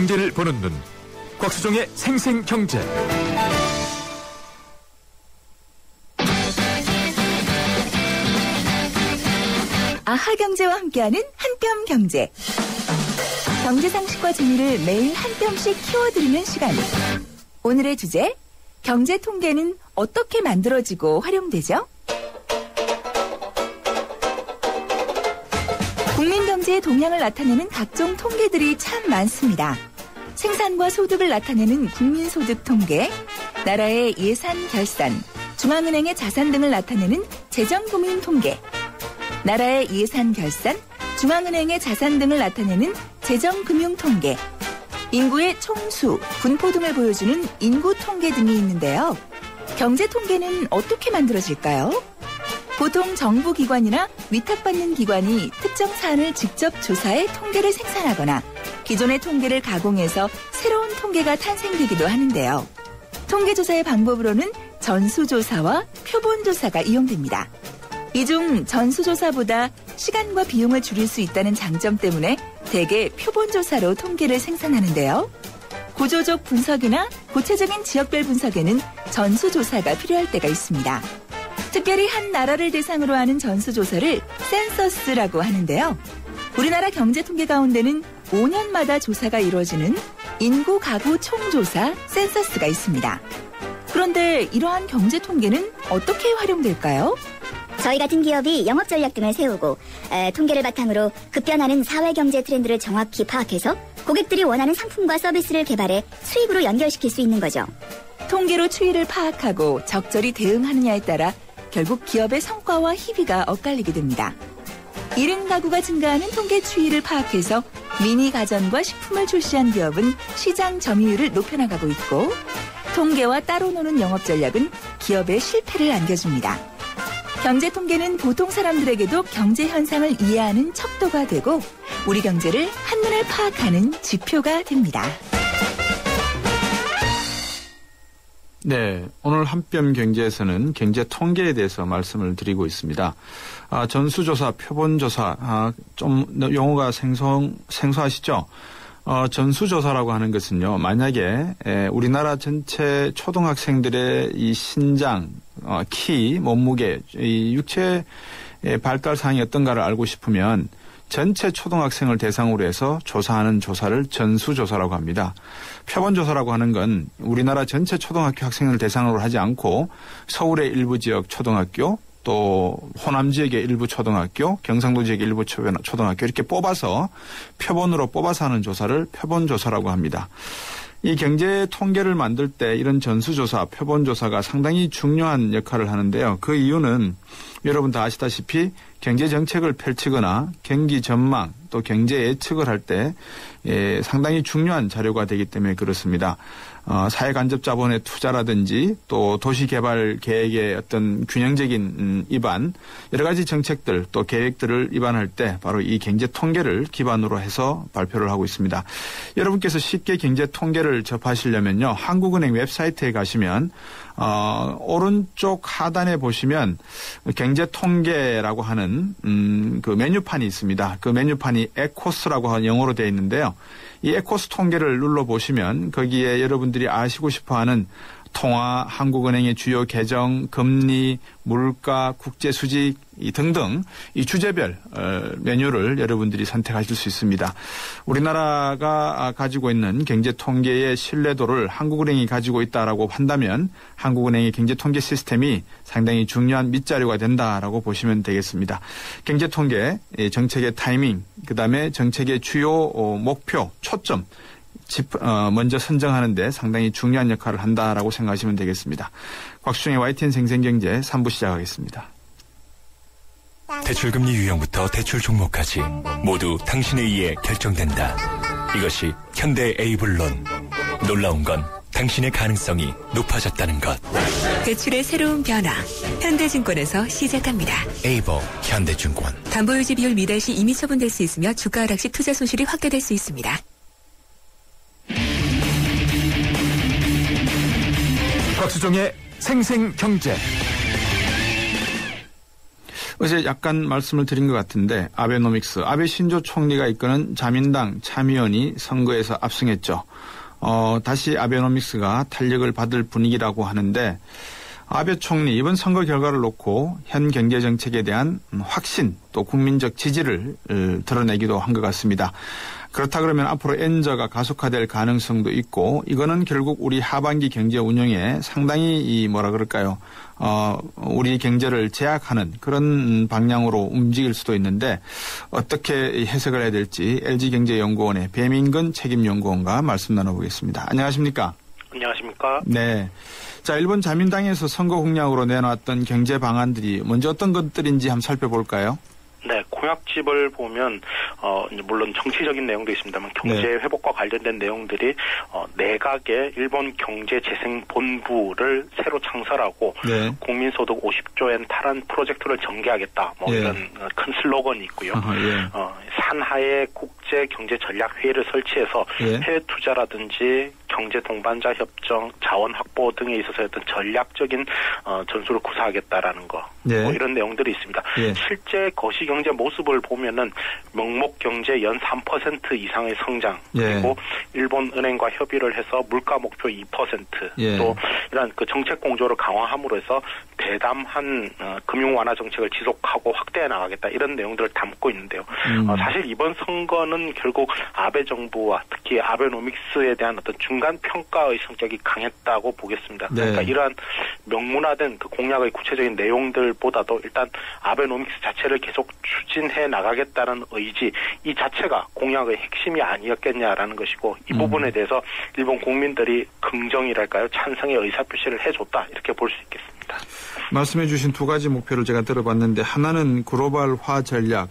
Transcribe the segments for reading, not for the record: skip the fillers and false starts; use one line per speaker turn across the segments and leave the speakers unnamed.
경제를 보는 눈, 곽수종의 생생경제.
아하경제와 함께하는 한뼘경제. 경제 상식과 재미를 매일 한 뼘씩 키워드리는 시간. 오늘의 주제, 경제 통계는 어떻게 만들어지고 활용되죠? 국민 경제의 동향을 나타내는 각종 통계들이 참 많습니다. 생산과 소득을 나타내는 국민소득 통계, 나라의 예산 결산, 중앙은행의 자산 등을 나타내는 재정고민 통계, 나라의 예산 결산, 중앙은행의 자산 등을 나타내는 재정금융통계, 인구의 총수, 분포 등을 보여주는 인구통계 등이 있는데요. 경제통계는 어떻게 만들어질까요? 보통 정부기관이나 위탁받는 기관이 특정 사안을 직접 조사해 통계를 생산하거나 기존의 통계를 가공해서 새로운 통계가 탄생되기도 하는데요. 통계조사의 방법으로는 전수조사와 표본조사가 이용됩니다. 이 중 전수조사보다 시간과 비용을 줄일 수 있다는 장점 때문에 대개 표본조사로 통계를 생산하는데요. 구조적 분석이나 구체적인 지역별 분석에는 전수조사가 필요할 때가 있습니다. 특별히 한 나라를 대상으로 하는 전수조사를 센서스라고 하는데요. 우리나라 경제통계 가운데는 5년마다 조사가 이루어지는 인구가구 총조사 센서스가 있습니다. 그런데 이러한 경제통계는 어떻게 활용될까요?
저희 같은 기업이 영업 전략 등을 세우고 통계를 바탕으로 급변하는 사회경제 트렌드를 정확히 파악해서 고객들이 원하는 상품과 서비스를 개발해 수익으로 연결시킬 수 있는 거죠.
통계로 추이를 파악하고 적절히 대응하느냐에 따라 결국 기업의 성과와 희비가 엇갈리게 됩니다. 1인 가구가 증가하는 통계 추이를 파악해서 미니 가전과 식품을 출시한 기업은 시장 점유율을 높여나가고 있고, 통계와 따로 노는 영업 전략은 기업의 실패를 안겨줍니다. 경제 통계는 보통 사람들에게도 경제 현상을 이해하는 척도가 되고 우리 경제를 한눈에 파악하는 지표가 됩니다.
네, 오늘 한뼘경제에서는 경제 통계에 대해서 말씀을 드리고 있습니다. 전수조사, 표본조사, 좀 용어가 생소하시죠? 전수조사라고 하는 것은요, 만약에 우리나라 전체 초등학생들의 이 신장, 키, 몸무게, 이 육체 발달 사항이 어떤가를 알고 싶으면 전체 초등학생을 대상으로 해서 조사하는 조사를 전수조사라고 합니다. 표본조사라고 하는 건 우리나라 전체 초등학교 학생을 대상으로 하지 않고 서울의 일부 지역 초등학교, 또 호남 지역의 일부 초등학교, 경상도 지역의 일부 초등학교 이렇게 뽑아서 표본으로 뽑아서 하는 조사를 표본조사라고 합니다. 이 경제 통계를 만들 때 이런 전수조사, 표본조사가 상당히 중요한 역할을 하는데요. 그 이유는 여러분 다 아시다시피 경제 정책을 펼치거나 경기 전망 또 경제 예측을 할 때 상당히 중요한 자료가 되기 때문에 그렇습니다. 사회간접자본의 투자라든지 또 도시개발 계획의 어떤 균형적인 입안, 여러 가지 정책들 또 계획들을 입안할 때 바로 이 경제 통계를 기반으로 해서 발표를 하고 있습니다. 여러분께서 쉽게 경제 통계를 접하시려면요, 한국은행 웹사이트에 가시면 오른쪽 하단에 보시면 경제 통계라고 하는 그 메뉴판이 있습니다. 그 메뉴판이 에코스라고 하는 영어로 되어 있는데요. 이 에코스 통계를 눌러보시면 거기에 여러분들이 아시고 싶어하는 통화, 한국은행의 주요 계정, 금리, 물가, 국제수직 등등 이 주제별 메뉴를 여러분들이 선택하실 수 있습니다. 우리나라가 가지고 있는 경제통계의 신뢰도를 한국은행이 가지고 있다라고 한다면 한국은행의 경제통계 시스템이 상당히 중요한 밑자료가 된다라고 보시면 되겠습니다. 경제통계, 정책의 타이밍, 그다음에 정책의 주요 목표, 초점 먼저 선정하는데 상당히 중요한 역할을 한다라고 생각하시면 되겠습니다. 곽수종의 YTN 생생경제 3부 시작하겠습니다.
대출금리 유형부터 대출 종목까지 모두 당신에 의해 결정된다. 이것이 현대 에이블론. 놀라운 건 당신의 가능성이 높아졌다는 것.
대출의 새로운 변화. 현대증권에서 시작합니다.
에이블 현대증권.
담보유지 비율 미달 시 이미 처분될 수 있으며 주가 하락 시 투자 손실이 확대될 수 있습니다.
곽수종의 생생경제.
어제 약간 말씀을 드린 것 같은데 아베노믹스, 아베 신조 총리가 이끄는 자민당 참의원이 선거에서 압승했죠. 다시 아베노믹스가 탄력을 받을 분위기라고 하는데 아베 총리 이번 선거 결과를 놓고 현 경제정책에 대한 확신 또 국민적 지지를 드러내기도 한 것 같습니다. 그렇다 그러면 앞으로 엔저가 가속화될 가능성도 있고 이거는 결국 우리 하반기 경제 운영에 상당히 우리 경제를 제약하는 그런 방향으로 움직일 수도 있는데 어떻게 해석을 해야 될지 LG경제연구원의 배민근 책임연구원과 말씀 나눠보겠습니다. 안녕하십니까?
안녕하십니까?
네. 자, 일본 자민당에서 선거 공약으로 내놨던 경제 방안들이 먼저 어떤 것들인지 한번 살펴볼까요?
네, 공약집을 보면 물론 정치적인 내용도 있습니다만 경제 회복과 관련된 내용들이 내각의 일본 경제재생본부를 새로 창설하고 국민소득 50조엔 탈환 프로젝트를 전개하겠다. 이런 큰 슬로건이 있고요. 산하의 국제경제전략회의를 설치해서 해외 투자라든지 경제 동반자 협정, 자원 확보 등에 있어서 어떤 전략적인 전술을 구사하겠다라는 거, 이런 내용들이 있습니다. 실제 거시경제 모습을 보면은 명목 경제 연 3% 이상의 성장, 그리고 일본 은행과 협의를 해서 물가 목표 2%, 또 이런 그 정책 공조를 강화함으로 해서 대담한 금융 완화 정책을 지속하고 확대해 나가겠다 이런 내용들을 담고 있는데요. 사실 이번 선거는 결국 아베 정부와 특히 아베노믹스에 대한 어떤 중간 평가의 성격이 강했다고 보겠습니다. 그러니까 이러한 명문화된 그 공약의 구체적인 내용들보다도 일단 아베노믹스 자체를 계속 추진해 나가겠다는 의지, 이 자체가 공약의 핵심이 아니었겠냐라는 것이고 이 부분에 대해서 일본 국민들이 긍정이랄까요, 찬성의 의사표시를 해줬다 이렇게 볼 수 있겠습니다.
말씀해 주신 두 가지 목표를 제가 들어봤는데 하나는 글로벌화 전략,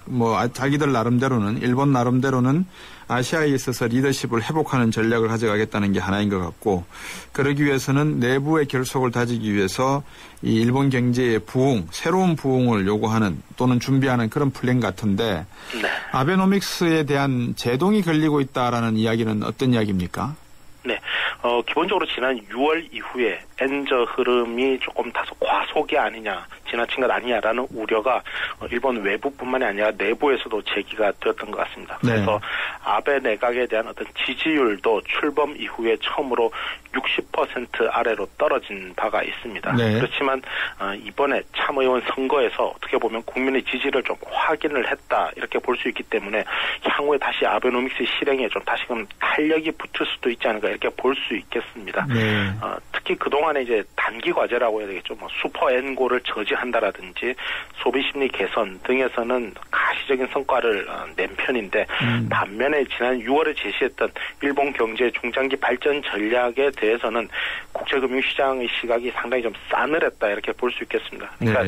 자기들 나름대로는 일본 나름대로는 아시아에 있어서 리더십을 회복하는 전략을 가져가겠다는 게 하나인 것 같고 그러기 위해서는 내부의 결속을 다지기 위해서 이 일본 경제의 부흥, 새로운 부흥을 요구하는 또는 준비하는 그런 플랜 같은데 아베노믹스에 대한 제동이 걸리고 있다라는 이야기는 어떤 이야기입니까?
네, 기본적으로 지난 6월 이후에 엔저 흐름이 조금 다소 과속이 아니냐, 지나친 것 아니냐라는 우려가 일본 외부뿐만이 아니라 내부에서도 제기가 되었던 것 같습니다. 그래서 아베 내각에 대한 어떤 지지율도 출범 이후에 처음으로 60% 아래로 떨어진 바가 있습니다. 그렇지만 이번에 참의원 선거에서 어떻게 보면 국민의 지지를 좀 확인을 했다 이렇게 볼 수 있기 때문에 향후에 다시 아베노믹스 실행에 좀 다시금 탄력이 붙을 수도 있지 않을까 이렇게 볼 수 있겠습니다. 특히 그동안에 이제 단기 과제라고 해야 되겠죠. 슈퍼 N고를 저지한다라든지 소비 심리 개선 등에서는 가시적인 성과를 낸 편인데 반면에 지난 6월에 제시했던 일본 경제 중장기 발전 전략에 대해서는 국제금융시장의 시각이 상당히 좀 싸늘했다 이렇게 볼 수 있겠습니다. 그러니까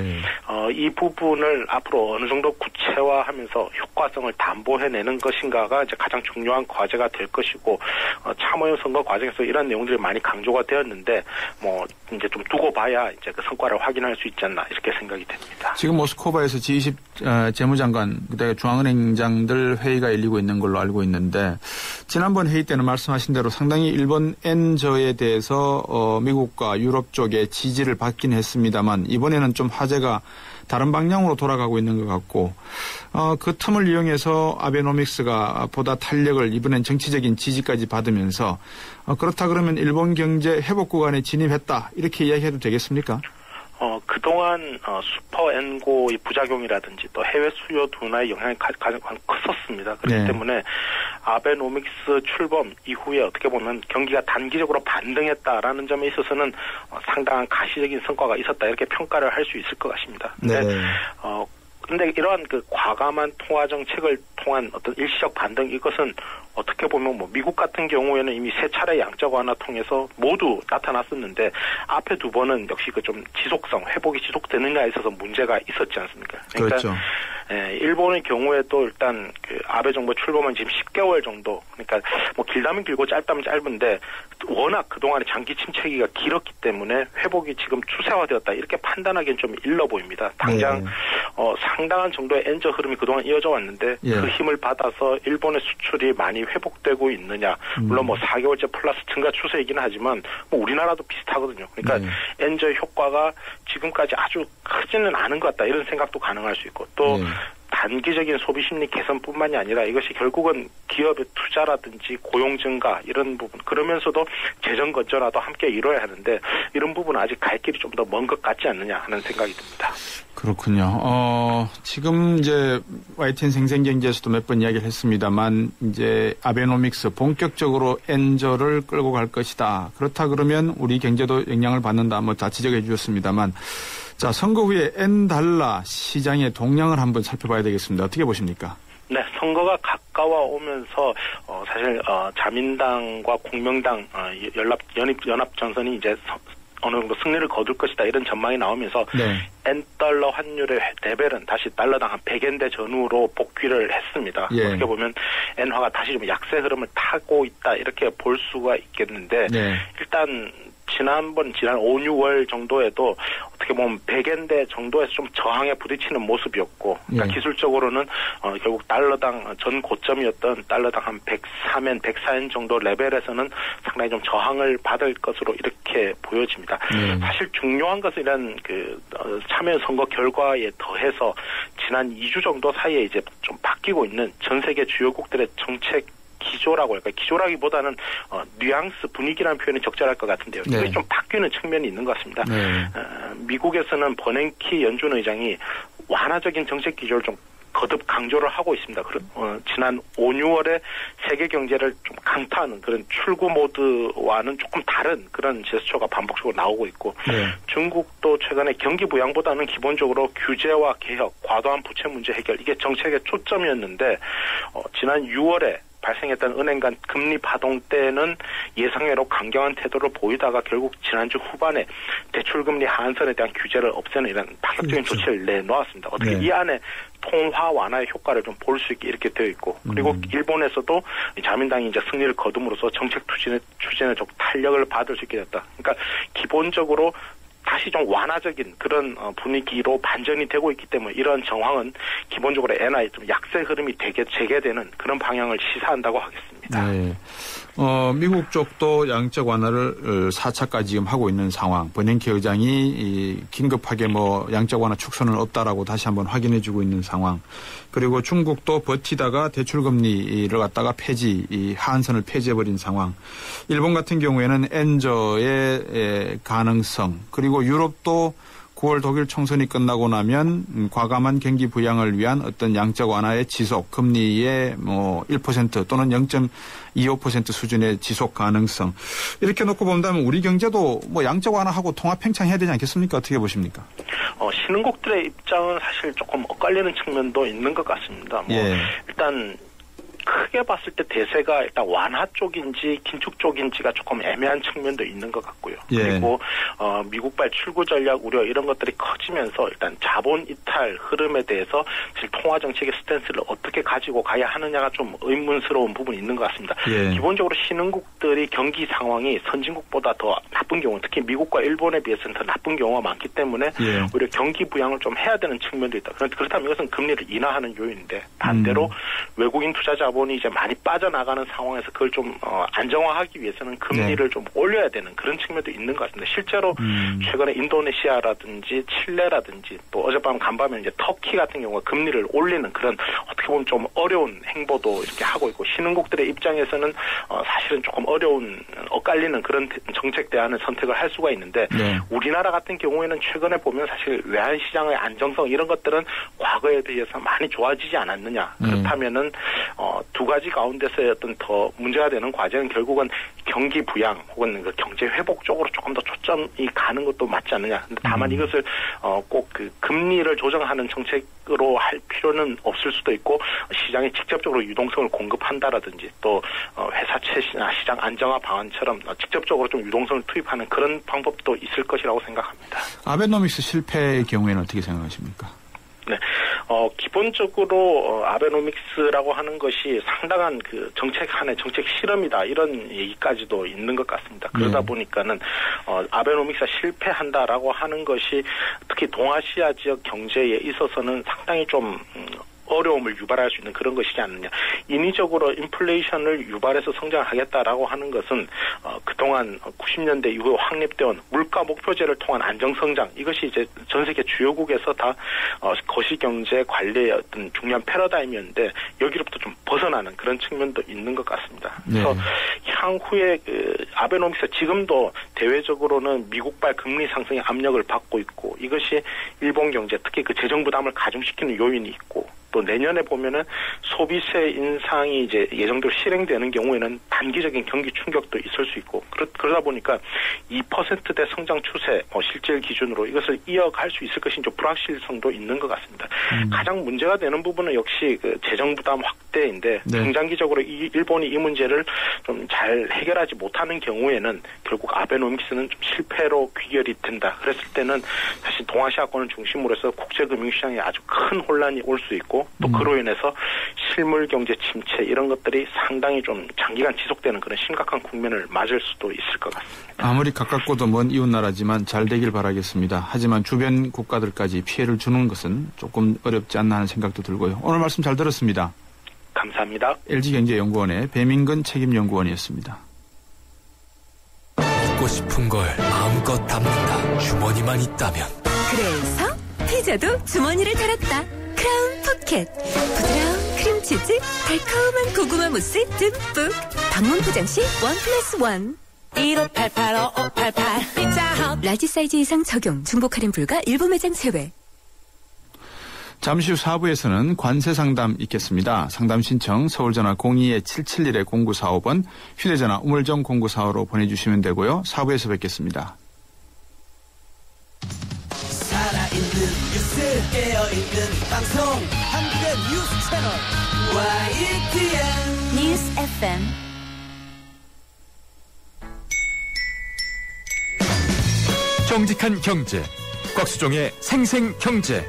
이 부분을 앞으로 어느 정도 구체화하면서 효과성을 담보해내는 것인가가 이제 가장 중요한 과제가 될 것이고 참여연 선거 과정에서 이런 내용들이 많이 강조가 되었는데 이제 좀 두고 봐야 이제 그 성과를 확인할 수 있지 않나 이렇게 생각이 됩니다.
지금 모스크바에서 G20 재무장관, 그다음에 중앙은행장들 회의가 열리고 있는 걸로 알고 있는데 지난번 회의 때는 말씀하신 대로 상당히 일본 엔저에 대해서 미국과 유럽 쪽에 지지를 받긴 했습니다만 이번에는 좀 화제가 다른 방향으로 돌아가고 있는 것 같고 그 틈을 이용해서 아베노믹스가 보다 탄력을 이번엔 정치적인 지지까지 받으면서 그렇다 그러면 일본 경제 회복 구간에 진입했다 이렇게 이야기해도 되겠습니까?
그동안 슈퍼 N고의 부작용이라든지 또 해외 수요 둔화의 영향이 가장 컸었습니다. 그렇기 때문에 아베노믹스 출범 이후에 어떻게 보면 경기가 단기적으로 반등했다라는 점에 있어서는 상당한 가시적인 성과가 있었다 이렇게 평가를 할 수 있을 것 같습니다. 근데 이러한 그 과감한 통화 정책을 통한 어떤 일시적 반등 이것은 어떻게 보면 미국 같은 경우에는 이미 세 차례 양적 완화 통해서 모두 나타났었는데 앞에 두 번은 역시 그 좀 지속성, 회복이 지속되느냐에 있어서 문제가 있었지 않습니까? 그러니까 일본의 경우에도 일단 그 아베 정부 출범한 지금 10개월 정도, 그러니까 뭐 길다면 길고 짧다면 짧은데 워낙 그동안에 장기 침체기가 길었기 때문에 회복이 지금 추세화되었다 이렇게 판단하기엔 좀 일러 보입니다. 당장 상당한 정도의 엔저 흐름이 그동안 이어져 왔는데 그 힘을 받아서 일본의 수출이 많이 회복되고 있느냐. 물론 뭐 4개월째 플러스 증가 추세이긴 하지만 뭐 우리나라도 비슷하거든요. 그러니까 엔저 효과가 지금까지 아주 크지는 않은 것 같다 이런 생각도 가능할 수 있고 또 단기적인 소비 심리 개선뿐만이 아니라 이것이 결국은 기업의 투자라든지 고용 증가 이런 부분 그러면서도 재정 건전화도 함께 이뤄야 하는데 이런 부분은 아직 갈 길이 좀 더 먼 것 같지 않느냐 하는 생각이 듭니다.
그렇군요. 지금 이제 YTN 생생경제에서도 몇 번 이야기를 했습니다만 이제 아베노믹스 본격적으로 엔저를 끌고 갈 것이다. 그렇다 그러면 우리 경제도 영향을 받는다. 뭐 다 지적해 주셨습니다만 자, 선거 후에 엔달러 시장의 동향을 한번 살펴봐야 되겠습니다. 어떻게 보십니까?
네, 선거가 가까워오면서 사실 자민당과 공명당 연합 전선이 이제 어느 정도 승리를 거둘 것이다 이런 전망이 나오면서 엔달러 환율의 레벨은 다시 달러당 한 100엔대 전후로 복귀를 했습니다. 어떻게 보면 엔화가 다시 좀 약세 흐름을 타고 있다 이렇게 볼 수가 있겠는데 일단 지난 5, 6월 정도에도 어떻게 보면 100엔대 정도에서 좀 저항에 부딪히는 모습이었고 그러니까 기술적으로는 결국 달러당 전 고점이었던 달러당 한 103엔, 104엔 정도 레벨에서는 상당히 좀 저항을 받을 것으로 이렇게 보여집니다. 사실 중요한 것은 이런 참여 선거 결과에 더해서 지난 2주 정도 사이에 이제 좀 바뀌고 있는 전 세계 주요국들의 정책 기조라고 할까요? 기조라기보다는 뉘앙스, 분위기라는 표현이 적절할 것 같은데요. 이게 좀 바뀌는 측면이 있는 것 같습니다. 미국에서는 버냉키 연준 의장이 완화적인 정책 기조를 좀 거듭 강조를 하고 있습니다. 지난 5, 6월에 세계 경제를 좀 강타하는 그런 출구 모드와는 조금 다른 그런 제스처가 반복적으로 나오고 있고 중국도 최근에 경기 부양보다는 기본적으로 규제와 개혁, 과도한 부채 문제 해결 이게 정책의 초점이었는데 지난 6월에 발생했던 은행 간 금리 파동 때는 예상외로 강경한 태도를 보이다가 결국 지난주 후반에 대출금리 하한선에 대한 규제를 없애는 이런 파격적인 조치를 내놓았습니다. 어떻게 이 안에 통화 완화의 효과를 좀 볼 수 있게 이렇게 되어 있고 그리고 일본에서도 자민당이 이제 승리를 거둠으로써 정책 추진에 좀 탄력을 받을 수 있게 됐다. 그러니까 기본적으로 다시 좀 완화적인 그런 분위기로 반전이 되고 있기 때문에 이런 정황은 기본적으로 엔화의 좀 약세 흐름이 재개되는 그런 방향을 시사한다고 하겠습니다.
네. 미국 쪽도 양적 완화를 4차까지 지금 하고 있는 상황. 버냉키 의장이 긴급하게 뭐 양적 완화 축소는 없다라고 다시 한번 확인해주고 있는 상황. 그리고 중국도 버티다가 대출금리를 갖다가 하한선을 폐지해버린 상황. 일본 같은 경우에는 엔저의 가능성. 그리고 유럽도 9월 독일 총선이 끝나고 나면 과감한 경기 부양을 위한 어떤 양적 완화의 지속, 금리의 뭐 1% 또는 0.25% 수준의 지속 가능성. 이렇게 놓고 본다면 우리 경제도 뭐 양적 완화하고 통화 팽창해야 되지 않겠습니까? 어떻게 보십니까?
신흥국들의 입장은 사실 조금 엇갈리는 측면도 있는 것 같습니다. 일단 크게 봤을 때 대세가 일단 완화 쪽인지 긴축 쪽인지가 조금 애매한 측면도 있는 것 같고요. 그리고 미국발 출구 전략 우려 이런 것들이 커지면서 일단 자본 이탈 흐름에 대해서 사실 통화 정책의 스탠스를 어떻게 가지고 가야 하느냐가 좀 의문스러운 부분이 있는 것 같습니다. 기본적으로 신흥국들이 경기 상황이 선진국보다 더 나쁜 경우, 특히 미국과 일본에 비해서는 더 나쁜 경우가 많기 때문에 오히려 경기 부양을 좀 해야 되는 측면도 있다. 그렇다면 이것은 금리를 인하하는 요인인데 반대로 외국인 투자자 자본이 이제 많이 빠져나가는 상황에서 그걸 좀 안정화하기 위해서는 금리를 좀 올려야 되는 그런 측면도 있는 것 같습니다. 실제로 최근에 인도네시아라든지 칠레라든지 또 어젯밤 간밤에 이제 터키 같은 경우가 금리를 올리는 그런 어떻게 보면 좀 어려운 행보도 이렇게 하고 있고 신흥국들의 입장에서는 사실은 조금 어려운 엇갈리는 그런 정책 대안을 선택을 할 수가 있는데 우리나라 같은 경우에는 최근에 보면 사실 외환 시장의 안정성 이런 것들은 과거에 비해서 많이 좋아지지 않았느냐. 그렇다면은 두 가지 가운데서의 어떤 더 문제가 되는 과제는 결국은 경기 부양 혹은 그 경제 회복 쪽으로 조금 더 초점이 가는 것도 맞지 않느냐. 근데 다만 이것을 꼭 그 금리를 조정하는 정책으로 할 필요는 없을 수도 있고 시장에 직접적으로 유동성을 공급한다라든지 또 회사채나 시장 안정화 방안처럼 직접적으로 좀 유동성을 투입하는 그런 방법도 있을 것이라고 생각합니다.
아베노믹스 실패의 경우에는 어떻게 생각하십니까?
네, 기본적으로 아베노믹스라고 하는 것이 상당한 그 정책 실험이다 이런 얘기까지도 있는 것 같습니다. 그러다 보니까는 아베노믹스가 실패한다라고 하는 것이 특히 동아시아 지역 경제에 있어서는 상당히 좀 어려움을 유발할 수 있는 그런 것이지 않느냐. 인위적으로 인플레이션을 유발해서 성장하겠다라고 하는 것은 그동안 90년대 이후에 확립되어 물가 목표제를 통한 안정성장 이것이 이제 전 세계 주요국에서 다 거시경제 관리의 어떤 중요한 패러다임이었는데 여기로부터 좀 벗어나는 그런 측면도 있는 것 같습니다. 그래서 향후에 아베노믹스 지금도 대외적으로는 미국발 금리 상승의 압력을 받고 있고 이것이 일본 경제 특히 그 재정 부담을 가중시키는 요인이 있고 또 내년에 보면은 소비세 인상이 이제 예정대로 실행되는 경우에는 단기적인 경기 충격도 있을 수 있고 그러다 보니까 2%대 성장 추세 실질 기준으로 이것을 이어갈 수 있을 것인 좀 불확실성도 있는 것 같습니다. 가장 문제가 되는 부분은 역시 그 재정 부담 확대인데 중장기적으로 일본이 이 문제를 좀 잘 해결하지 못하는 경우에는 결국 아베노믹스는 좀 실패로 귀결이 된다. 그랬을 때는 사실 동아시아권을 중심으로 해서 국제금융시장에 아주 큰 혼란이 올 수 있고 또 그로 인해서 실물 경제 침체 이런 것들이 상당히 좀 장기간 지속되는 그런 심각한 국면을 맞을 수도 있을 것 같습니다.
아무리 가깝고도 먼 이웃나라지만 잘 되길 바라겠습니다. 하지만 주변 국가들까지 피해를 주는 것은 조금 어렵지 않나 하는 생각도 들고요. 오늘 말씀 잘 들었습니다.
감사합니다.
LG경제연구원의 배민근 책임연구원이었습니다.
먹고 싶은 걸 마음껏 담는다. 주머니만 있다면.
그래서 피자도 주머니를 달았다. 크라운 포켓. 부드러운 크림치즈, 달콤한 고구마 무스 듬뿍. 방문 포장 시 1+1. 1588-5588 피자헛. 라지 사이즈 이상 적용. 중복 할인 불가 일부 매장 제외.
잠시 후 4부에서는 관세 상담 있겠습니다. 상담 신청 서울전화 02-771-0945번, 휴대전화 우물정 0945로 보내주시면 되고요. 4부에서 뵙겠습니다.
살아있는 뉴스 깨어있는 방송 한국의 뉴스 채널 YTN
뉴스 FM
정직한 경제, 곽수종의 생생경제.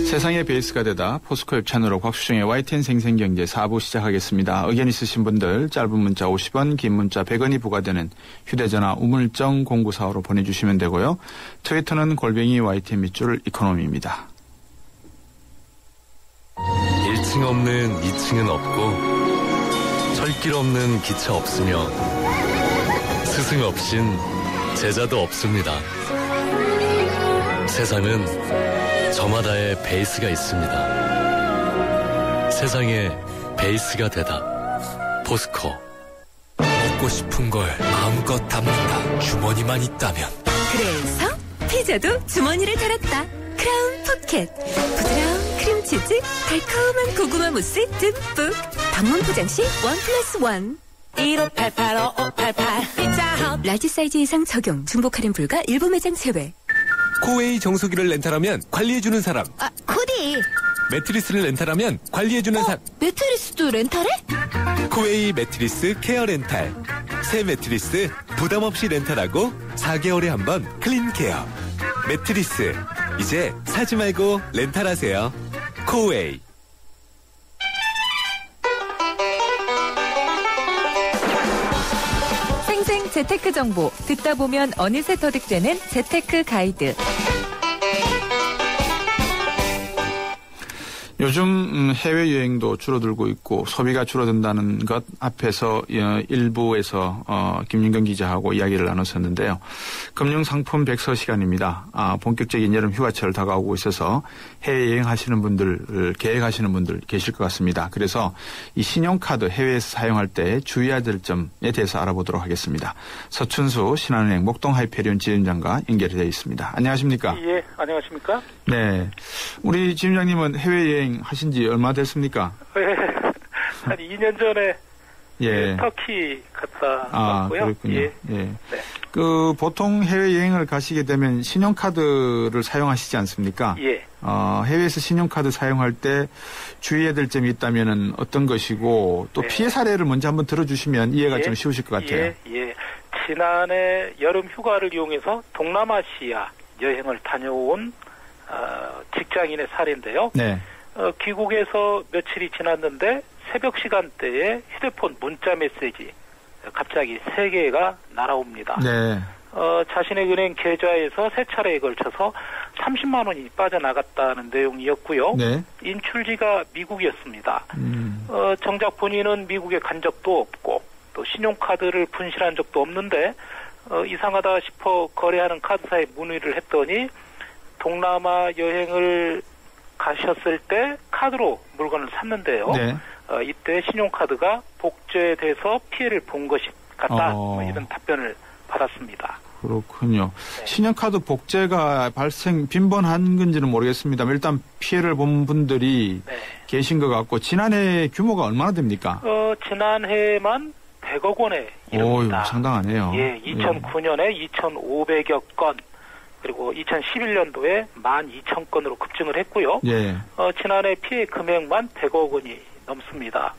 세상의 베이스가 되다 포스코 협찬으로 곽수정의 YTN 생생경제 4부 시작하겠습니다. 의견 있으신 분들 짧은 문자 50원, 긴 문자 100원이 부과되는 휴대전화 우물정 0945로 보내주시면 되고요. 트위터는 @ YTN 밑줄 이코노미입니다.
1층 없는 2층은 없고 철길 없는 기차 없으며 스승 없인 제자도 없습니다. 세상은 저마다의 베이스가 있습니다. 세상에 베이스가 되다. 포스코.
먹고 싶은 걸 마음껏 담는다. 주머니만 있다면.
그래서 피자도 주머니를 달았다. 크라운 포켓. 부드러운 크림치즈, 달콤한 고구마 무스 듬뿍. 방문 포장 시 1+1. 1588-5588 피자헛. 라지 사이즈 이상 적용. 중복 할인 불가 일부 매장 제외.
코웨이 정수기를 렌탈하면 관리해주는 사람.
코디
매트리스를 렌탈하면 관리해주는 사람.
매트리스도 렌탈해?
코웨이 매트리스 케어 렌탈. 새 매트리스 부담 없이 렌탈하고 4개월에 한 번 클린 케어. 매트리스 이제 사지 말고 렌탈하세요. 코웨이.
생생 재테크 정보 듣다 보면 어느새 터득되는 재테크 가이드.
요즘 해외여행도 줄어들고 있고 소비가 줄어든다는 것 앞에서 일부에서 김윤경 기자하고 이야기를 나눴었는데요. 금융상품 백서 시간입니다. 본격적인 여름 휴가철 다가오고 있어서 해외여행하시는 분들, 계획하시는 분들 계실 것 같습니다. 그래서 이 신용카드 해외에서 사용할 때 주의해야 될 점에 대해서 알아보도록 하겠습니다. 서춘수 신한은행 목동하이페리온 지점장과 연결이 되어 있습니다. 안녕하십니까?
예, 안녕하십니까?
네. 우리 지점장님은 해외여행 하신 지 얼마 됐습니까?
네, 한 2년 전에
예.
터키 갔다 왔고요.
그렇군요.
예.
예.
네.
보통 해외여행을 가시게 되면 신용카드를 사용하시지 않습니까?
예.
해외에서 신용카드 사용할 때 주의해야 될 점이 있다면 어떤 것이고 또
네.
피해 사례를 먼저 한번 들어주시면 이해가
예.
좀 쉬우실 것 같아요.
예. 지난해 여름 휴가를 이용해서 동남아시아 여행을 다녀온 직장인의 사례인데요.
네.
귀국에서 며칠이 지났는데 새벽 시간대에 휴대폰 문자 메시지 갑자기 3개가 날아옵니다.
네.
자신의 은행 계좌에서 3차례에 걸쳐서 30만 원이 빠져나갔다는 내용이었고요.
네.
인출지가 미국이었습니다. 정작 본인은 미국에 간 적도 없고 또 신용카드를 분실한 적도 없는데 이상하다 싶어 거래하는 카드사에 문의를 했더니 동남아 여행을 가셨을 때 카드로 물건을 샀는데요.
네.
이때 신용카드가 복제돼서 피해를 본 것이 같다. 이런 답변을 받았습니다.
그렇군요.
네.
신용카드 복제가 빈번한 건지는 모르겠습니다만 일단 피해를 본 분들이
네.
계신 것 같고 지난해 규모가 얼마나 됩니까?
지난해만 100억 원에 이릅니다.
오, 상당하네요.
예, 2009년에 2,500여 건, 그리고 2011년도에 12,000건으로 급증을 했고요.
예.
지난해 피해 금액만 100억 원이 넘습니다.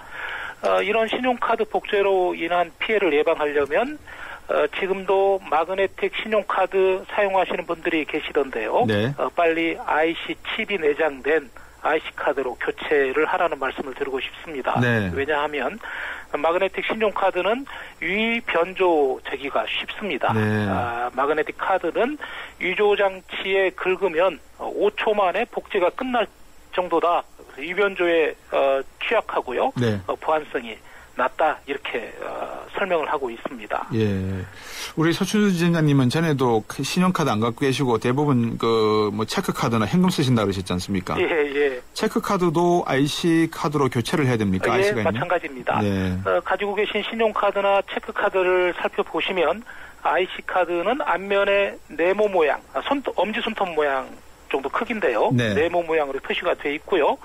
이런 신용카드 복제로 인한 피해를 예방하려면 지금도 마그네틱 신용카드 사용하시는 분들이 계시던데요.
네.
빨리 IC 칩이 내장된 IC카드로 교체를 하라는 말씀을 드리고 싶습니다.
네.
왜냐하면 마그네틱 신용카드는 유의 변조되기가 쉽습니다.
네.
마그네틱 카드는 위조 장치에 긁으면 5초 만에 복제가 끝날 정도다. 위변조에 취약하고요.
네.
보안성이 낮다 이렇게 설명을 하고 있습니다.
예, 우리 서춘수 지점장님은 전에도 신용카드 안 갖고 계시고 대부분 체크카드나 현금 쓰신다 그러셨지 않습니까?
예.
체크카드도 IC 카드로 교체를 해야 됩니까?
예,
IC가
마찬가지입니다.
네.
가지고 계신 신용카드나 체크카드를 살펴보시면 IC 카드는 앞면에 네모 모양, 엄지 손톱 모양 정도 크기인데요.
네.
네모 모양으로 표시가 돼 있고요.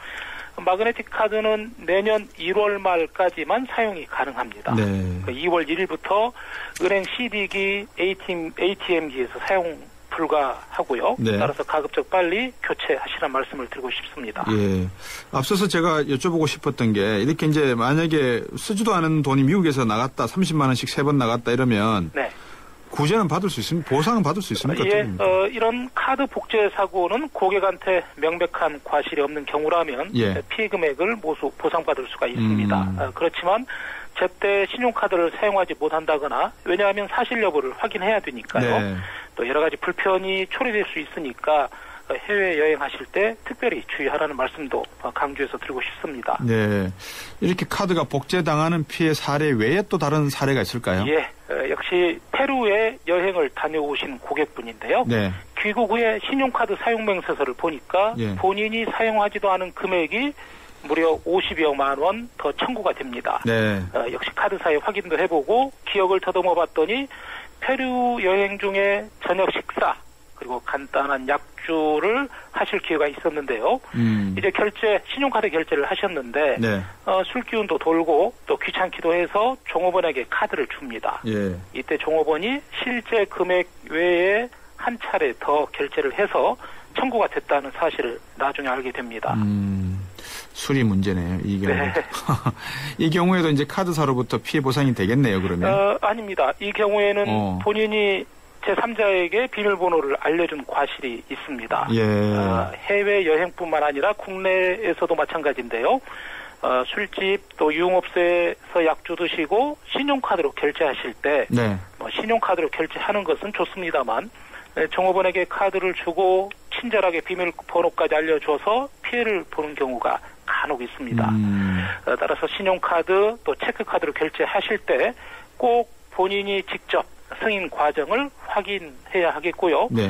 마그네틱 카드는 내년 1월 말까지만 사용이 가능합니다.
네.
2월 1일부터 은행 CD기, ATM기에서 사용 불가하고요.
네.
따라서 가급적 빨리 교체하시라는 말씀을 드리고 싶습니다.
예. 앞서서 제가 여쭤보고 싶었던 게 이렇게 이제 만약에 쓰지도 않은 돈이 미국에서 나갔다 30만 원씩 3번 나갔다 이러면
네.
구제는 받을 수 있습니까? 보상은 받을 수 있습니까?
예, 이런 카드 복제 사고는 고객한테 명백한 과실이 없는 경우라면
예.
피해 금액을 모두 보상받을 수가 있습니다. 그렇지만 제때 신용카드를 사용하지 못한다거나 왜냐하면 사실 여부를 확인해야 되니까요.
네.
또 여러 가지 불편이 초래될 수 있으니까 해외여행하실 때 특별히 주의하라는 말씀도 강조해서 드리고 싶습니다.
네. 이렇게 카드가 복제당하는 피해 사례 외에 또 다른 사례가 있을까요?
예. 역시 페루에 여행을 다녀오신 고객분인데요.
네.
귀국 후에 신용카드 사용 명세서를 보니까
예.
본인이 사용하지도 않은 금액이 무려 50여만 원 더 청구가 됩니다.
네.
역시 카드사에 확인도 해보고 기억을 더듬어 봤더니 페루 여행 중에 저녁 식사 그리고 간단한 약주를 하실 기회가 있었는데요. 이제 신용카드 결제를 하셨는데
네.
술 기운도 돌고 또 귀찮기도 해서 종업원에게 카드를 줍니다.
예.
이때 종업원이 실제 금액 외에 한 차례 더 결제를 해서 청구가 됐다는 사실을 나중에 알게 됩니다.
술이 문제네요, 이 경우.
네.
이 경우에도 이제 카드사로부터 피해 보상이 되겠네요, 그러면.
아닙니다. 이 경우에는 본인이 제3자에게 비밀번호를 알려준 과실이 있습니다.
예.
해외 여행뿐만 아니라 국내에서도 마찬가지인데요. 술집 또 유흥업소에서 약주 드시고 신용카드로 결제하실 때
네.
신용카드로 결제하는 것은 좋습니다만 종업원에게 카드를 주고 친절하게 비밀번호까지 알려줘서 피해를 보는 경우가 간혹 있습니다. 따라서 신용카드 또 체크카드로 결제하실 때 꼭 본인이 직접 승인 과정을 확인해야 하겠고요.
네.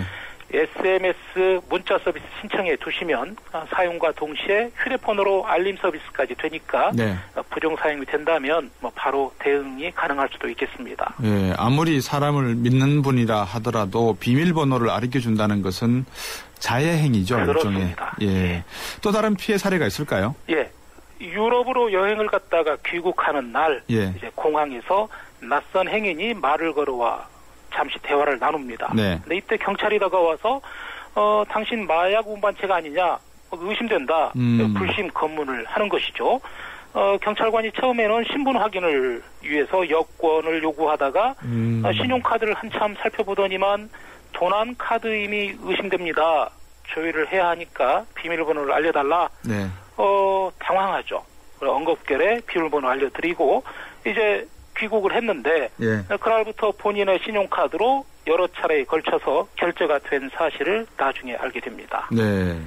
SMS 문자 서비스 신청해 두시면 사용과 동시에 휴대폰으로 알림 서비스까지 되니까
네.
부정 사용이 된다면 바로 대응이 가능할 수도 있겠습니다.
예, 아무리 사람을 믿는 분이라 하더라도 비밀번호를 알려준다는 것은 자해행위죠.
그렇습니다.
일종의. 예. 또 다른 피해 사례가 있을까요?
예. 유럽으로 여행을 갔다가 귀국하는 날
예.
이제 공항에서 낯선 행인이 말을 걸어와 잠시 대화를 나눕니다.
네.
근데 이때 경찰이 다가와서 당신 마약 운반체가 아니냐 의심된다. 불심 검문을 하는 것이죠. 경찰관이 처음에는 신분 확인을 위해서 여권을 요구하다가 신용카드를 한참 살펴보더니만 도난 카드임이 의심됩니다. 조회를 해야 하니까 비밀번호를 알려달라.
네.
당황하죠. 언급결에 비밀번호 알려드리고 이제 귀국을 했는데
예.
그날부터 본인의 신용카드로 여러 차례에 걸쳐서 결제가 된 사실을 나중에 알게 됩니다.
네.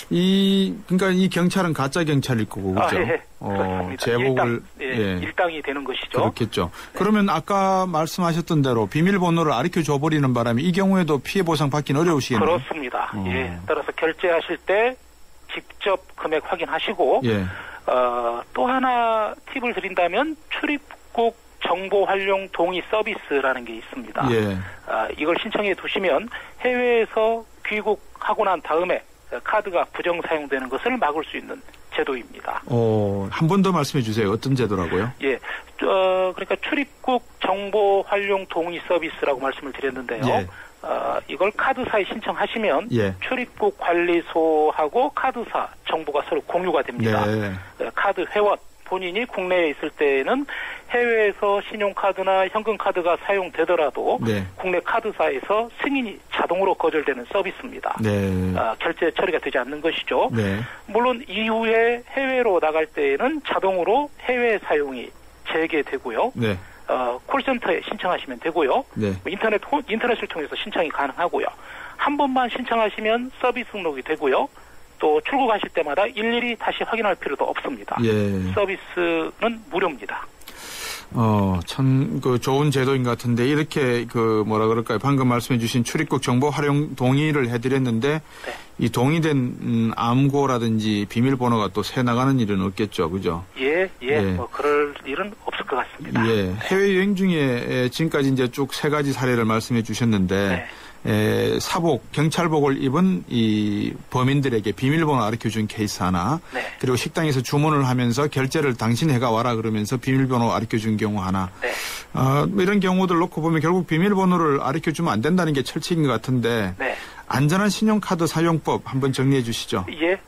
그러니까 이 경찰은 가짜 경찰일 거고, 그죠?
예, 그렇습니다.
제복을.
일당이 되는 것이죠.
그렇겠죠.
네.
그러면 아까 말씀하셨던 대로 비밀번호를 아르켜 줘버리는 바람에 이 경우에도 피해 보상 받기는 어려우시겠네요.
그렇습니다. 예. 따라서 결제하실 때 직접 금액 확인하시고,
예.
또 하나 팁을 드린다면 출입국 정보 활용 동의 서비스라는 게 있습니다.
예.
이걸 신청해 두시면 해외에서 귀국하고 난 다음에 카드가 부정 사용되는 것을 막을 수 있는 제도입니다.
한 번 더 말씀해 주세요. 어떤 제도라고요?
예. 그러니까 출입국 정보 활용 동의 서비스라고 말씀을 드렸는데요.
예.
이걸 카드사에 신청하시면
예.
출입국 관리소하고 카드사 정보가 서로 공유가 됩니다.
네.
카드 회원 본인이 국내에 있을 때에는 해외에서 신용카드나 현금카드가 사용되더라도
네.
국내 카드사에서 승인이 자동으로 거절되는 서비스입니다.
네.
결제 처리가 되지 않는 것이죠.
네.
물론 이후에 해외로 나갈 때에는 자동으로 해외 사용이 재개되고요.
네.
콜센터에 신청하시면 되고요.
네.
인터넷을 통해서 신청이 가능하고요. 한 번만 신청하시면 서비스 등록이 되고요. 또 출국하실 때마다 일일이 다시 확인할 필요도 없습니다.
예.
서비스는 무료입니다.
참, 좋은 제도인 것 같은데, 이렇게, 방금 말씀해 주신 출입국 정보 활용 동의를 해드렸는데,
네.
이 동의된, 암고라든지 비밀번호가 또 새 나가는 일은 없겠죠, 그죠?
예. 그럴 일은 없을 것 같습니다.
예. 해외여행 중에 지금까지 이제 쭉 세 가지 사례를 말씀해 주셨는데,
네.
사복, 경찰복을 입은 이 범인들에게 비밀번호 알려준 케이스 하나,
네.
그리고 식당에서 주문을 하면서 결제를 당신 해가 와라 그러면서 비밀번호 알려준 경우 하나,
네.
이런 경우들 놓고 보면 결국 비밀번호를 알려주면 안 된다는 게 철칙인 것 같은데,
네.
안전한 신용카드 사용법 한번 정리해 주시죠.
예.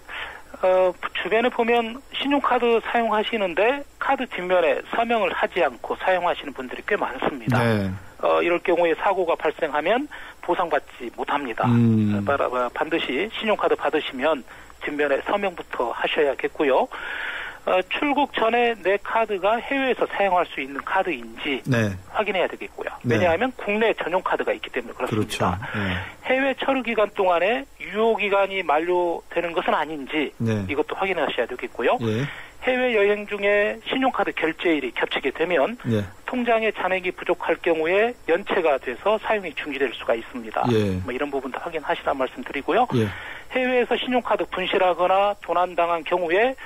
주변에 보면 신용카드 사용하시는데 카드 뒷면에 서명을 하지 않고 사용하시는 분들이 꽤 많습니다.
네.
이럴 경우에 사고가 발생하면 보상받지 못합니다. 반드시 신용카드 받으시면 뒷면에 서명부터 하셔야겠고요. 출국 전에 내 카드가 해외에서 사용할 수 있는 카드인지
네.
확인해야 되겠고요.
네.
왜냐하면 국내 전용 카드가 있기 때문에 그렇습니다.
그렇죠. 네.
해외 처리 기간 동안에 유효 기간이 만료되는 것은 아닌지
네.
이것도 확인하셔야 되겠고요.
예.
해외 여행 중에 신용카드 결제일이 겹치게 되면
예.
통장에 잔액이 부족할 경우에 연체가 돼서 사용이 중지될 수가 있습니다.
예.
이런 부분도 확인하시라 말씀드리고요.
예.
해외에서 신용카드 분실하거나 도난당한 경우에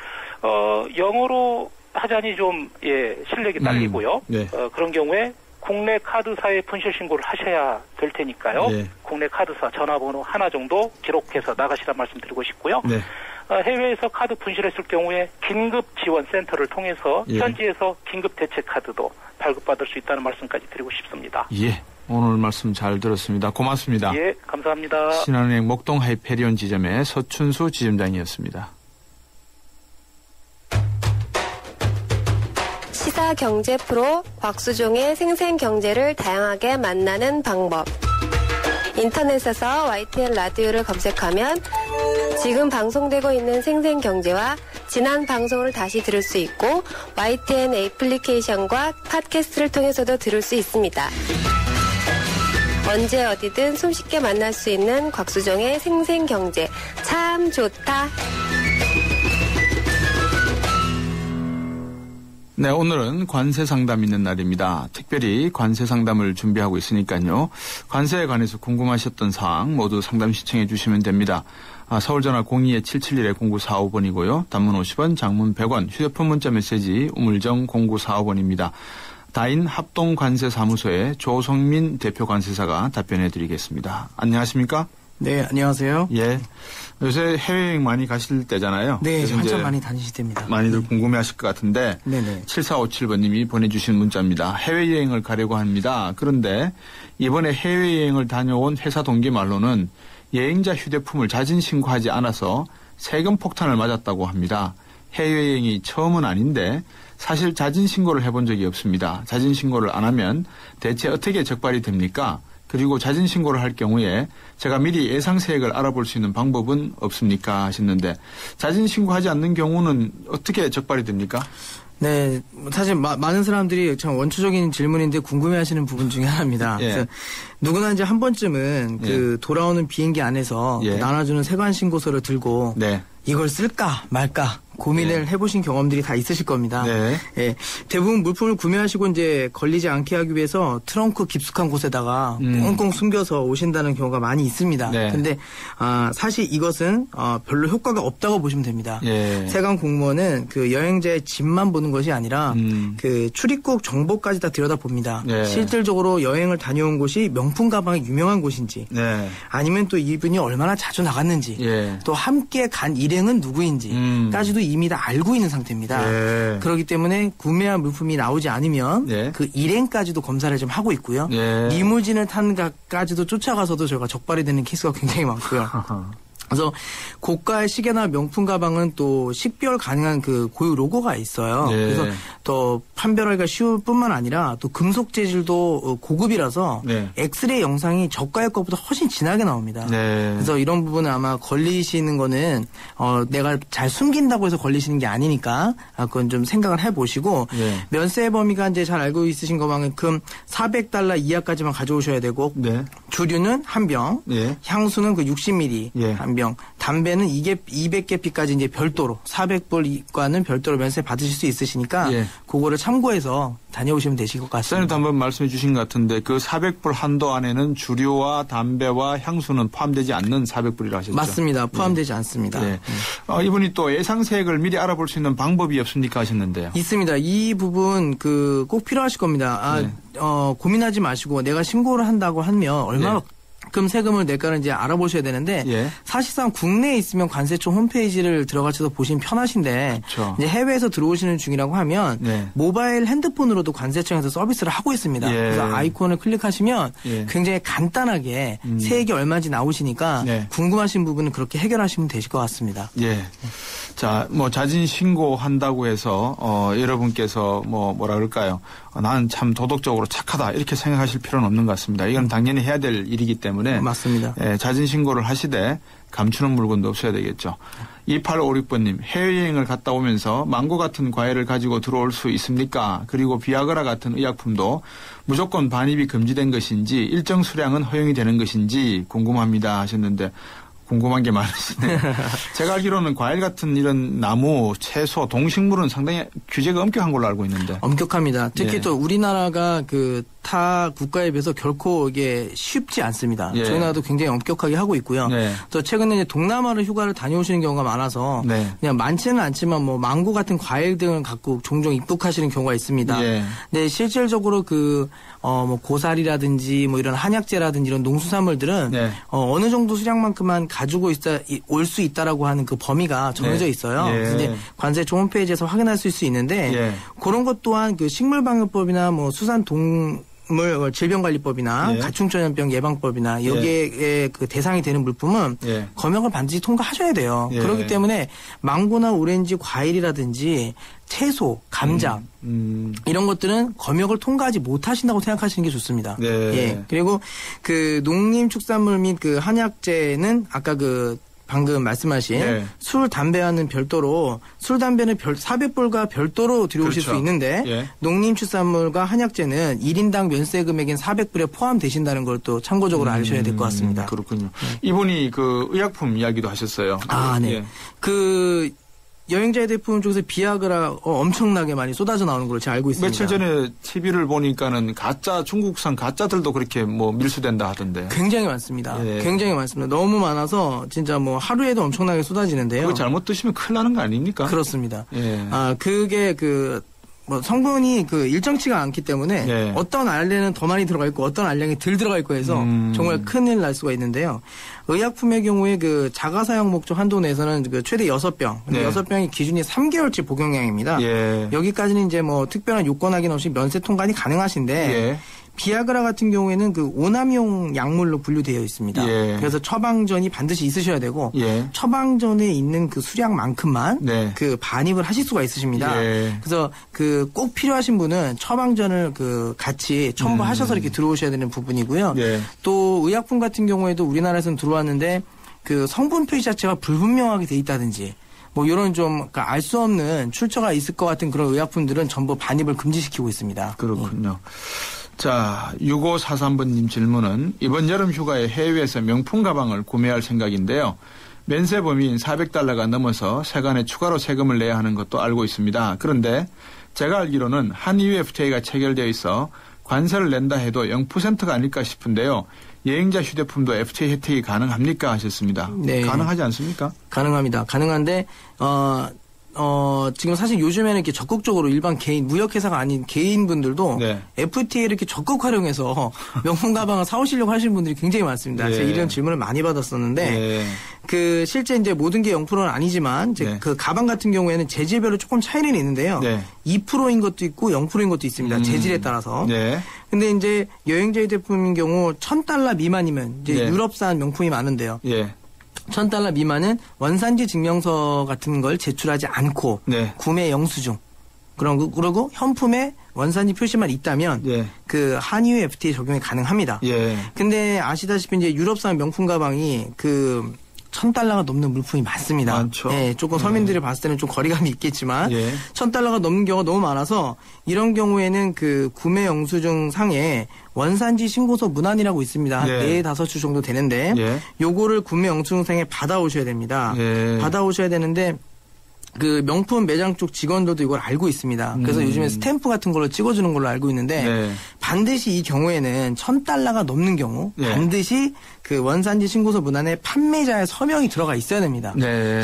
영어로 하자니 좀 실력이 딸리고요.
네.
그런 경우에 국내 카드사에 분실 신고를 하셔야 될 테니까요.
네.
국내 카드사 전화번호 하나 정도 기록해서 나가시라 말씀드리고 싶고요.
네.
해외에서 카드 분실했을 경우에 긴급 지원 센터를 통해서
예.
현지에서 긴급 대체 카드도 발급받을 수 있다는 말씀까지 드리고 싶습니다.
예. 오늘 말씀 잘 들었습니다. 고맙습니다.
예, 감사합니다.
신한은행 목동 하이페리온 지점의 서춘수 지점장이었습니다.
시사 경제 프로 곽수종의 생생경제를 다양하게 만나는 방법. 인터넷에서 YTN 라디오를 검색하면 지금 방송되고 있는 생생경제와 지난 방송을 다시 들을 수 있고 YTN 애플리케이션과 팟캐스트를 통해서도 들을 수 있습니다. 언제 어디든 손쉽게 만날 수 있는 곽수종의 생생경제 참 좋다.
네, 오늘은 관세 상담 있는 날입니다. 특별히 관세 상담을 준비하고 있으니까요. 관세에 관해서 궁금하셨던 사항 모두 상담 시청해 주시면 됩니다. 서울전화 02-771-0945번이고요. 단문 50원, 장문 100원, 휴대폰 문자 메시지 우물정 0945번입니다. 다인 합동관세사무소의 조성민 대표 관세사가 답변해 드리겠습니다. 안녕하십니까?
네, 안녕하세요.
예. 요새 해외여행 많이 가실 때잖아요.
네, 한참 많이 다니실 때입니다.
많이들 궁금해하실 것 같은데
네네.
7457번님이 보내주신 문자입니다. 해외여행을 가려고 합니다. 그런데 이번에 해외여행을 다녀온 회사 동기 말로는 여행자 휴대폰을 자진 신고하지 않아서 세금 폭탄을 맞았다고 합니다. 해외여행이 처음은 아닌데 사실 자진 신고를 해본 적이 없습니다. 자진 신고를 안 하면 대체 어떻게 적발이 됩니까? 그리고 자진 신고를 할 경우에 제가 미리 예상 세액을 알아볼 수 있는 방법은 없습니까 하셨는데 자진 신고하지 않는 경우는 어떻게 적발이 됩니까?
네, 사실 많은 사람들이 참 원초적인 질문인데 궁금해하시는 부분 중에 하나입니다.
예.
그래서 누구나 이제 한 번쯤은 그 돌아오는 비행기 안에서 그 나눠주는 세관 신고서를 들고 이걸 쓸까 말까 고민을 해보신 경험들이 다 있으실 겁니다. 예, 대부분 물품을 구매하시고 이제 걸리지 않게 하기 위해서 트렁크 깊숙한 곳에다가 꽁꽁 숨겨서 오신다는 경우가 많이 있습니다. 근데 사실 이것은 별로 효과가 없다고 보시면 됩니다. 세관 공무원은 그 여행자의 집만 보는 것이 아니라 그 출입국 정보까지 다 들여다봅니다. 실질적으로 여행을 다녀온 곳이 명품 가방이 유명한 곳인지 아니면 또 이분이 얼마나 자주 나갔는지 또 함께 간 일행은 누구인지까지도 이미 다 알고 있는 상태입니다. 그렇기 때문에 구매한 물품이 나오지 않으면 그 일행까지도 검사를 좀 하고 있고요. 리무진을 탄 까지도 쫓아가서도 저희가 적발이 되는 케이스가 굉장히 많고요. 그래서 고가의 시계나 명품 가방은 또 식별 가능한 그 고유 로고가 있어요. 그래서 더 판별하기가 쉬울 뿐만 아니라 또 금속 재질도 고급이라서 엑스레이 영상이 저가의 것보다 훨씬 진하게 나옵니다. 그래서 이런 부분은 아마 걸리시는 거는 내가 잘 숨긴다고 해서 걸리시는 게 아니니까 그건 좀 생각을 해보시고 면세 범위가 이제 잘 알고 있으신 것만큼 $400 이하까지만 가져오셔야 되고 주류는 한 병, 향수는 그 60ml 한 병, 담배는 200개피까지 이제 별도로 400불과는 별도로 면세 받으실 수 있으시니까 그거를 참고해서 다녀오시면 되실 것 같습니다.
선생님도 한번 말씀해 주신 것 같은데 그 400불 한도 안에는 주류와 담배와 향수는 포함되지 않는 400불이라 하셨죠?
맞습니다. 포함되지 않습니다.
이분이 또 예상 세액을 미리 알아볼 수 있는 방법이 없습니까 하셨는데요.
있습니다. 이 부분 꼭 필요하실 겁니다. 고민하지 마시고 내가 신고를 한다고 하면 얼마나 세금을 낼까를 이제 알아보셔야 되는데 사실상 국내에 있으면 관세청 홈페이지를 들어가셔서 보시면 편하신데 이제 해외에서 들어오시는 중이라고 하면 모바일 핸드폰으로도 관세청에서 서비스를 하고 있습니다. 그래서 아이콘을 클릭하시면 굉장히 간단하게 세액이 얼마인지 나오시니까 궁금하신 부분은 그렇게 해결하시면 되실 것 같습니다.
자, 자진 신고한다고 해서 여러분께서 뭐라 그럴까요? 나는 참 도덕적으로 착하다 이렇게 생각하실 필요는 없는 것 같습니다. 이건 당연히 해야 될 일이기 때문에
맞습니다.
자진 신고를 하시되 감추는 물건도 없어야 되겠죠. 2856번님, 해외여행을 갔다 오면서 망고 같은 과일을 가지고 들어올 수 있습니까? 그리고 비아그라 같은 의약품도 무조건 반입이 금지된 것인지 일정 수량은 허용이 되는 것인지 궁금합니다 하셨는데 궁금한 게 많으시네요. 제가 알기로는 과일 같은 이런 나무, 채소, 동식물은 상당히 규제가 엄격한 걸로 알고 있는데.
엄격합니다. 특히 또 우리나라가 타 국가에 비해서 결코 이게 쉽지 않습니다. 저희 나라도 굉장히 엄격하게 하고 있고요. 또 최근에 이제 동남아를 휴가를 다녀오시는 경우가 많아서 그냥 많지는 않지만 망고 같은 과일 등을 갖고 종종 입국하시는 경우가 있습니다. 근데 실질적으로 고사리라든지 이런 한약재라든지 이런 농수산물들은 어느 정도 수량만큼만 가지고 올 수 있다라고 하는 그 범위가 정해져 있어요. 그래서 이제 관세청 홈페이지에서 확인할 수 있는데 그런 것 또한 그 식물방역법이나 질병관리법이나 가충전염병 예방법이나 여기에 그 대상이 되는 물품은 검역을 반드시 통과하셔야 돼요. 그렇기 때문에 망고나 오렌지, 과일이라든지 채소, 감자 이런 것들은 검역을 통과하지 못하신다고 생각하시는 게 좋습니다. 그리고 그 농림축산물 및 그 한약재는 아까 방금 말씀하신 술, 담배와는 별도로 술, 담배는 400불과 별도로 들여오실 수 있는데 농림축산물과 한약재는 1인당 면세 금액인 400불에 포함되신다는 걸 또 참고적으로 아셔야 될 것 같습니다.
그렇군요. 이분이 그 의약품 이야기도 하셨어요.
여행자 휴대폰 쪽에서 비아그라 엄청나게 많이 쏟아져 나오는 걸 제가 알고 있습니다.
며칠 전에 TV를 보니까는 중국산 가짜들도 그렇게 밀수된다 하던데.
굉장히 많습니다. 굉장히 많습니다. 너무 많아서 진짜 하루에도 엄청나게 쏟아지는데요.
그거 잘못 드시면 큰일 나는 거 아닙니까?
그렇습니다. 그게 성분이 일정치가 않기 때문에 어떤 알레는 더 많이 들어가 있고 어떤 알량이 덜 들어가 있고 해서 정말 큰일 날 수가 있는데요. 의약품의 경우에 자가 사용 목적 한도 내에서는 최대 6병. 6병이 기준이 3개월치 복용량입니다. 여기까지는 이제 특별한 요건 확인 없이 면세 통관이 가능하신데 비아그라 같은 경우에는 그 오남용 약물로 분류되어 있습니다. 예. 그래서 처방전이 반드시 있으셔야 되고 예. 처방전에 있는 그 수량만큼만 네. 그 반입을 하실 수가 있으십니다. 예. 그래서 그 꼭 필요하신 분은 처방전을 그 같이 첨부하셔서 이렇게 들어오셔야 되는 부분이고요. 예. 또 의약품 같은 경우에도 우리나라에서는 들어왔는데 그 성분 표시 자체가 불분명하게 돼 있다든지 뭐 이런 좀 알 수 없는 출처가 있을 것 같은 그런 의약품들은 전부 반입을 금지시키고 있습니다.
그렇군요. 자, 6543번님 질문은 이번 여름 휴가에 해외에서 명품 가방을 구매할 생각인데요. 면세 범위인 $400가 넘어서 세관에 추가로 세금을 내야 하는 것도 알고 있습니다. 그런데 제가 알기로는 한EU FTA가 체결되어 있어 관세를 낸다 해도 0%가 아닐까 싶은데요. 여행자 휴대폰도 FTA 혜택이 가능합니까 하셨습니다. 네. 가능하지 않습니까?
가능합니다. 가능한데 지금 사실 요즘에는 이렇게 적극적으로 일반 개인, 무역회사가 아닌 개인분들도 네. FTA를 이렇게 적극 활용해서 명품 가방을 사오시려고 하시는 분들이 굉장히 많습니다. 네. 제가 이런 질문을 많이 받았었는데, 네. 그 실제 이제 모든 게 0%는 아니지만, 이제 그 가방 같은 경우에는 재질별로 조금 차이는 있는데요. 네. 2%인 것도 있고 0%인 것도 있습니다. 재질에 따라서. 네. 근데 이제 여행자 휴대폰인 경우 $1,000 미만이면 이제 네. 유럽산 명품이 많은데요. 네. $1,000 미만은 원산지 증명서 같은 걸 제출하지 않고 네. 구매 영수증 그리고 현품에 원산지 표시만 있다면 그 한EU FTA 적용이 가능합니다. 근데 아시다시피 이제 유럽산 명품 가방이 그 $1,000가 넘는 물품이 많습니다.
많죠.
예, 조금 서민들이 봤을 때는 좀 거리감이 있겠지만 $1,000가 넘는 경우가 너무 많아서 이런 경우에는 그 구매 영수증 상에 원산지 신고서 문안이라고 있습니다. 한 4-5주 정도 되는데 요거를 구매 영수증 상에 받아오셔야 됩니다. 받아오셔야 되는데 그 명품 매장 쪽 직원들도 이걸 알고 있습니다. 그래서 요즘에 스탬프 같은 걸로 찍어주는 걸로 알고 있는데 반드시 이 경우에는 $1,000가 넘는 경우 반드시 그 원산지 신고서 문안에 판매자의 서명이 들어가 있어야 됩니다.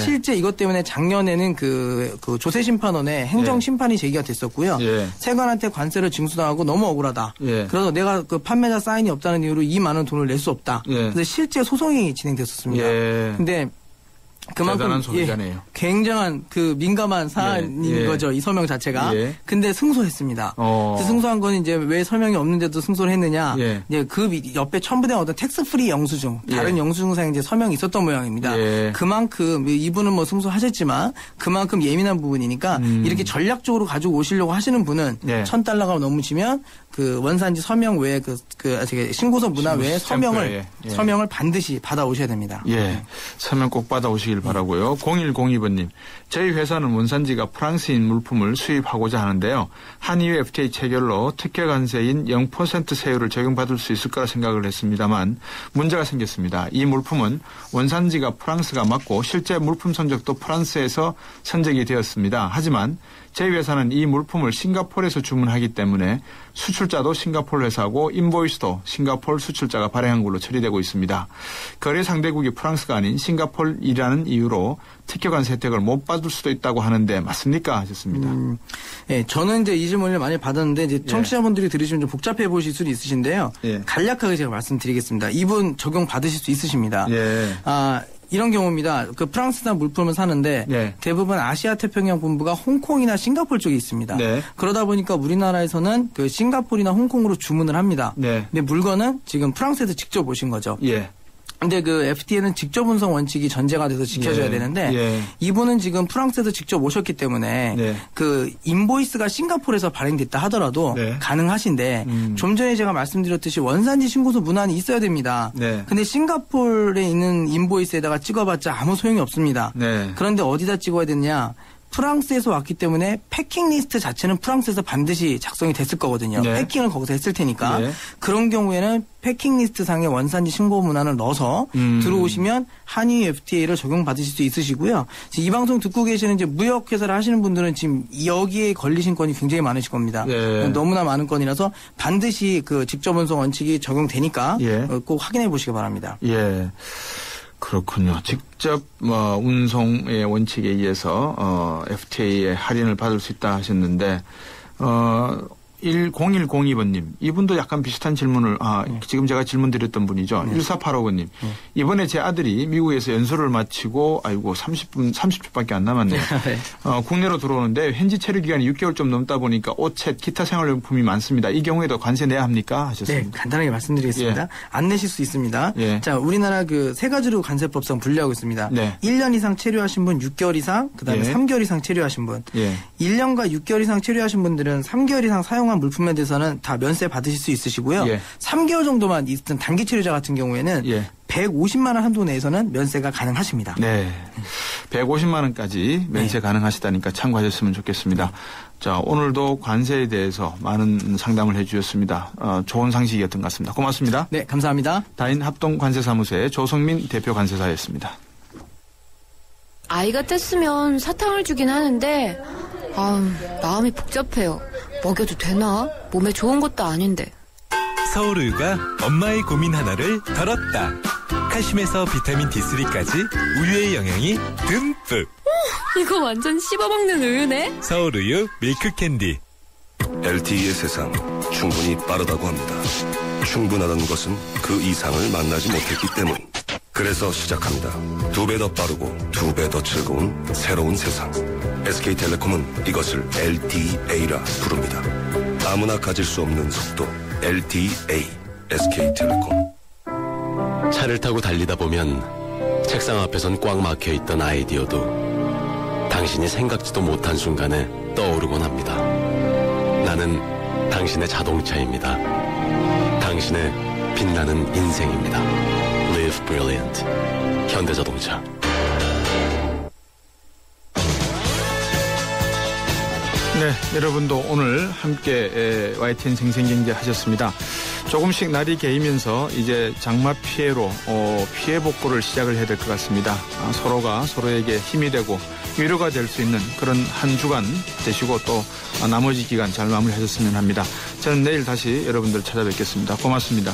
실제 이것 때문에 작년에는 그 조세심판원에 행정심판이 제기가 됐었고요. 세관한테 관세를 징수당하고 너무 억울하다. 그래서 내가 그 판매자 사인이 없다는 이유로 이 많은 돈을 낼 수 없다. 그래서 실제 소송이 진행됐었습니다. 근데 그만큼 굉장한 그 민감한 사안인 거죠. 이 서명 자체가. 근데 승소했습니다. 승소한 건 이제 왜 서명이 없는데도 승소를 했느냐. 이제 그 옆에 첨부된 어떤 텍스 프리 영수증, 다른 영수증상에 이제 서명이 있었던 모양입니다. 그만큼 이분은 뭐 승소하셨지만 그만큼 예민한 부분이니까 이렇게 전략적으로 가지고 오시려고 하시는 분은 $1,000가 넘으시면 그 원산지 서명 외에 신고서 문화 외에 서명을 반드시 받아오셔야 됩니다.
서명 꼭 받아오시길 바라고요. 0102번님, 저희 회사는 원산지가 프랑스인 물품을 수입하고자 하는데요. 한EU FTA 체결로 특혜 관세인 0% 세율을 적용받을 수 있을 거라 생각을 했습니다만 문제가 생겼습니다. 이 물품은 원산지가 프랑스가 맞고 실제 물품 선적도 프랑스에서 선적이 되었습니다. 하지만 저희 회사는 이 물품을 싱가포르에서 주문하기 때문에 수출자도 싱가포르 회사고 인보이스도 싱가포르 수출자가 발행한 걸로 처리되고 있습니다. 거래 상대국이 프랑스가 아닌 싱가포르이라는 이유로 특혜관세 혜택을 못 받을 수도 있다고 하는데 맞습니까? 하셨습니다.
저는 이제 이 질문을 많이 받았는데 이제 청취자분들이 들으시면 좀 복잡해 보실 수도 있으신데요. 간략하게 제가 말씀드리겠습니다. 이분 적용 받으실 수 있으십니다. 이런 경우입니다. 그 프랑스산 물품을 사는데 대부분 아시아 태평양 본부가 홍콩이나 싱가포르 쪽에 있습니다. 그러다 보니까 우리나라에서는 그 싱가포르나 홍콩으로 주문을 합니다. 근데 물건은 지금 프랑스에서 직접 오신 거죠. 근데 그 FTA는 직접 운송 원칙이 전제가 돼서 지켜져야 되는데 이분은 지금 프랑스에서 직접 오셨기 때문에 그 인보이스가 싱가포르에서 발행됐다 하더라도 가능하신데 좀 전에 제가 말씀드렸듯이 원산지 신고서 문안이 있어야 됩니다. 근데 싱가포르에 있는 인보이스에다가 찍어봤자 아무 소용이 없습니다. 그런데 어디다 찍어야 되느냐? 프랑스에서 왔기 때문에 패킹 리스트 자체는 프랑스에서 반드시 작성이 됐을 거거든요. 패킹을 거기서 했을 테니까. 그런 경우에는 패킹 리스트 상에 원산지 신고 문안을 넣어서 들어오시면 한EU FTA를 적용받으실 수 있으시고요. 이 방송 듣고 계시는 이제 무역회사를 하시는 분들은 지금 여기에 걸리신 건이 굉장히 많으실 겁니다. 너무나 많은 건이라서 반드시 그 직접 운송 원칙이 적용되니까 꼭 확인해 보시기 바랍니다.
그렇군요. 직접 운송의 원칙에 의해서 FTA의 할인을 받을 수 있다 하셨는데 0102번님, 이분도 약간 비슷한 질문을, 지금 제가 질문 드렸던 분이죠. 1485번님, 이번에 제 아들이 미국에서 연수를 마치고, 30초밖에 안 남았네요. 국내로 들어오는데 현지 체류 기간이 6개월 좀 넘다 보니까 옷, 책, 기타 생활용품이 많습니다. 이 경우에도 관세 내야 합니까? 하셨습니다.
네, 간단하게 말씀드리겠습니다. 안 내실 수 있습니다. 자, 우리나라 그 세 가지로 관세법상 분류하고 있습니다. 1년 이상 체류하신 분 6개월 이상, 그 다음에 3개월 이상 체류하신 분. 1년과 6개월 이상 체류하신 분들은 3개월 이상 사용한 물품에 대해서는 다 면세 받으실 수 있으시고요. 3개월 정도만 있던 단기 체류자 같은 경우에는 150만 원 한도 내에서는 면세가 가능하십니다.
네. 150만 원까지 면세 가능하시다니까 참고하셨으면 좋겠습니다. 자, 오늘도 관세에 대해서 많은 상담을 해 주셨습니다. 좋은 상식이었던 것 같습니다. 고맙습니다.
네, 감사합니다.
다인 합동관세사무소의 조성민 대표 관세사였습니다.
아이가 뗐으면 사탕을 주긴 하는데 마음이 복잡해요. 먹여도 되나? 몸에 좋은 것도 아닌데.
서울우유가 엄마의 고민 하나를 덜었다. 칼슘에서 비타민 D3까지 우유의 영양이 듬뿍.
이거 완전 씹어먹는 우유네.
서울우유 밀크캔디.
LTE의 세상 충분히 빠르다고 합니다. 충분하다는 것은 그 이상을 만나지 못했기 때문. 그래서 시작합니다. 2배 더 빠르고 2배 더 즐거운 새로운 세상. SK텔레콤은 이것을 LTA라 부릅니다. 아무나 가질 수 없는 속도. LTA. SK텔레콤.
차를 타고 달리다 보면 책상 앞에선 꽉 막혀있던 아이디어도 당신이 생각지도 못한 순간에 떠오르곤 합니다. 나는 당신의 자동차입니다. 당신의 빛나는 인생입니다. Live Brilliant. 현대자동차.
네, 여러분도 오늘 함께 YTN 생생경제 하셨습니다. 조금씩 날이 개이면서 이제 장마 피해로 피해 복구를 시작을 해야 될 것 같습니다. 서로가 서로에게 힘이 되고 위로가 될 수 있는 그런 한 주간 되시고 또 나머지 기간 잘 마무리하셨으면 합니다. 저는 내일 다시 여러분들 찾아뵙겠습니다. 고맙습니다.